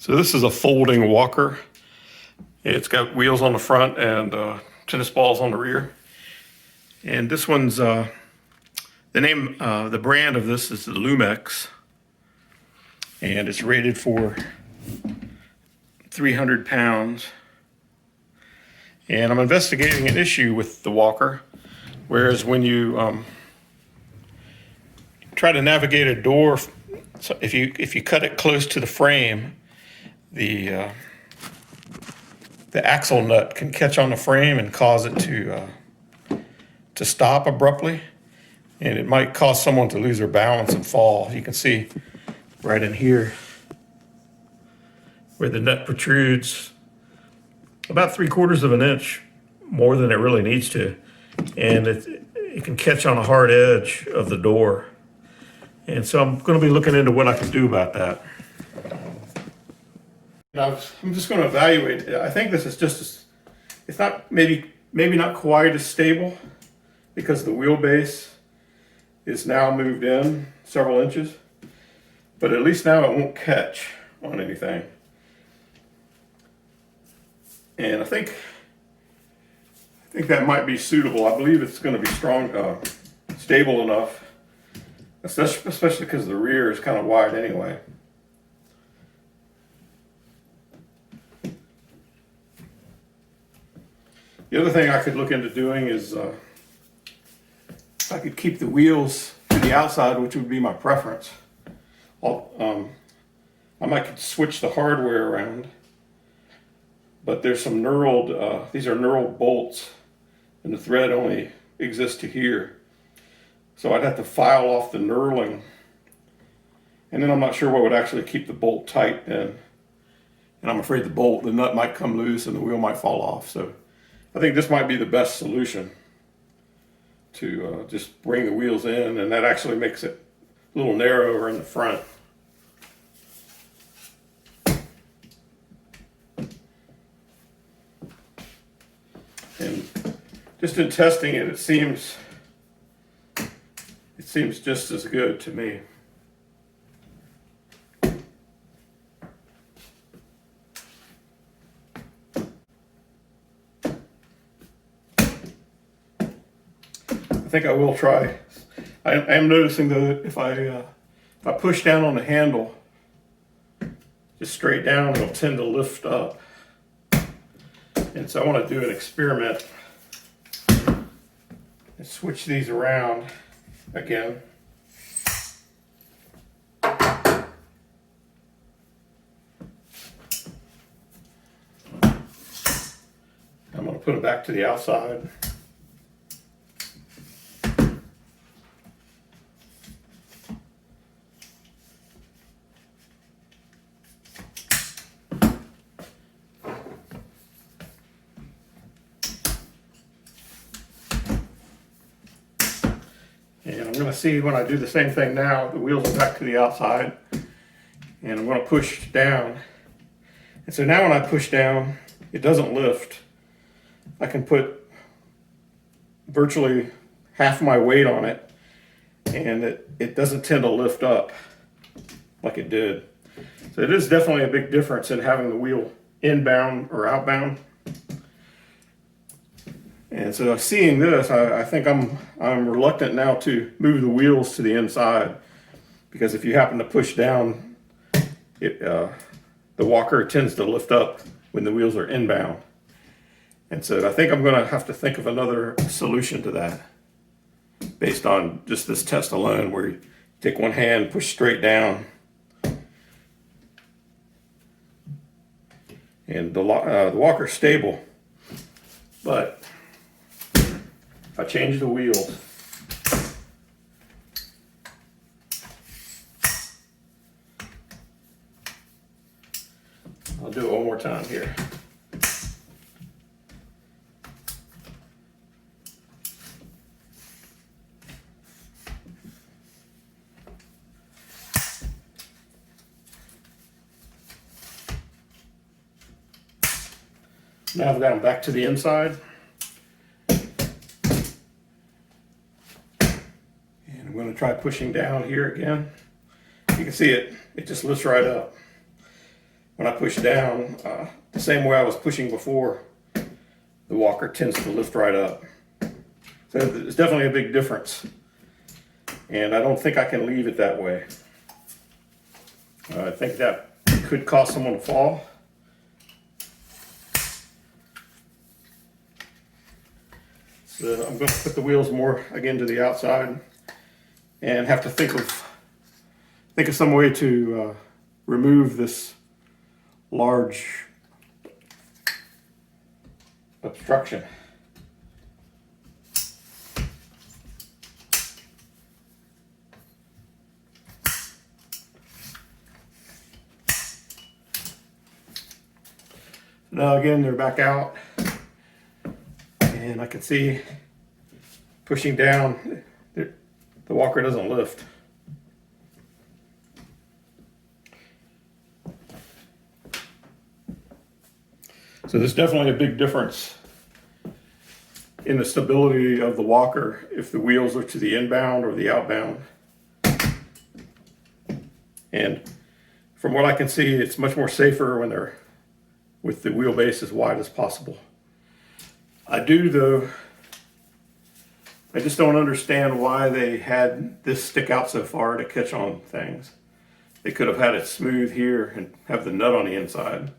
So this is a folding walker. It's got wheels on the front and tennis balls on the rear. And this one's, the brand of this is the Lumex. And it's rated for 300 pounds. And I'm investigating an issue with the walker. Whereas when you try to navigate a door, so if you cut it close to the frame, the axle nut can catch on the frame and cause it to stop abruptly, and it might cause someone to lose their balance and fall. You can see right in here where the nut protrudes about 3/4 of an inch more than it really needs to, and it can catch on a hard edge of the door. And so I'm going to be looking into what I can do about that. I'm just going to evaluate it. I think this is it's not maybe not quite as stable because the wheelbase is now moved in several inches, but at least now it won't catch on anything. And I think that might be suitable. I believe it's going to be strong, stable enough, especially because the rear is kind of wide anyway. The other thing I could look into doing is I could keep the wheels to the outside, which would be my preference. I might switch the hardware around, but there's some knurled, these are knurled bolts, and the thread only exists to here. So I'd have to file off the knurling, and then I'm not sure what would actually keep the bolt tight then. And I'm afraid the nut might come loose and the wheel might fall off. So I think this might be the best solution to just bring the wheels in, and that actually makes it a little narrower in the front. And just in testing it, it seems just as good to me. I think I will try. I am noticing that if I push down on the handle, just straight down, it'll tend to lift up. And so I want to do an experiment and switch these around again. I'm going to put it back to the outside. And I'm going to see when I do the same thing now, the wheels are back to the outside, and I'm going to push down. And so now when I push down, it doesn't lift. I can put virtually half my weight on it, and it doesn't tend to lift up like it did. So it is definitely a big difference in having the wheel inbound or outbound. And so seeing this, I think I'm reluctant now to move the wheels to the inside, because if you happen to push down, the walker tends to lift up when the wheels are inbound. And so I think I'm going to have to think of another solution to that based on just this test alone, where you take one hand, push straight down, and the walker's stable, but if I change the wheels, I'll do it one more time here. Now I've got them back to the inside. I'm going to try pushing down here again. You can see it just lifts right up. when I push down, the same way I was pushing before, the walker tends to lift right up. So it's definitely a big difference. And I don't think I can leave it that way. I think that could cause someone to fall. So I'm going to put the wheels more again to the outside and have to think of some way to remove this large obstruction. Now again, they're back out, and I can see pushing down, the walker doesn't lift. So there's definitely a big difference in the stability of the walker if the wheels are to the inbound or the outbound. And from what I can see, it's much more safer when they're with the wheelbase as wide as possible. I just don't understand why they had this stick out so far to catch on things. They could have had it smooth here and have the nut on the inside.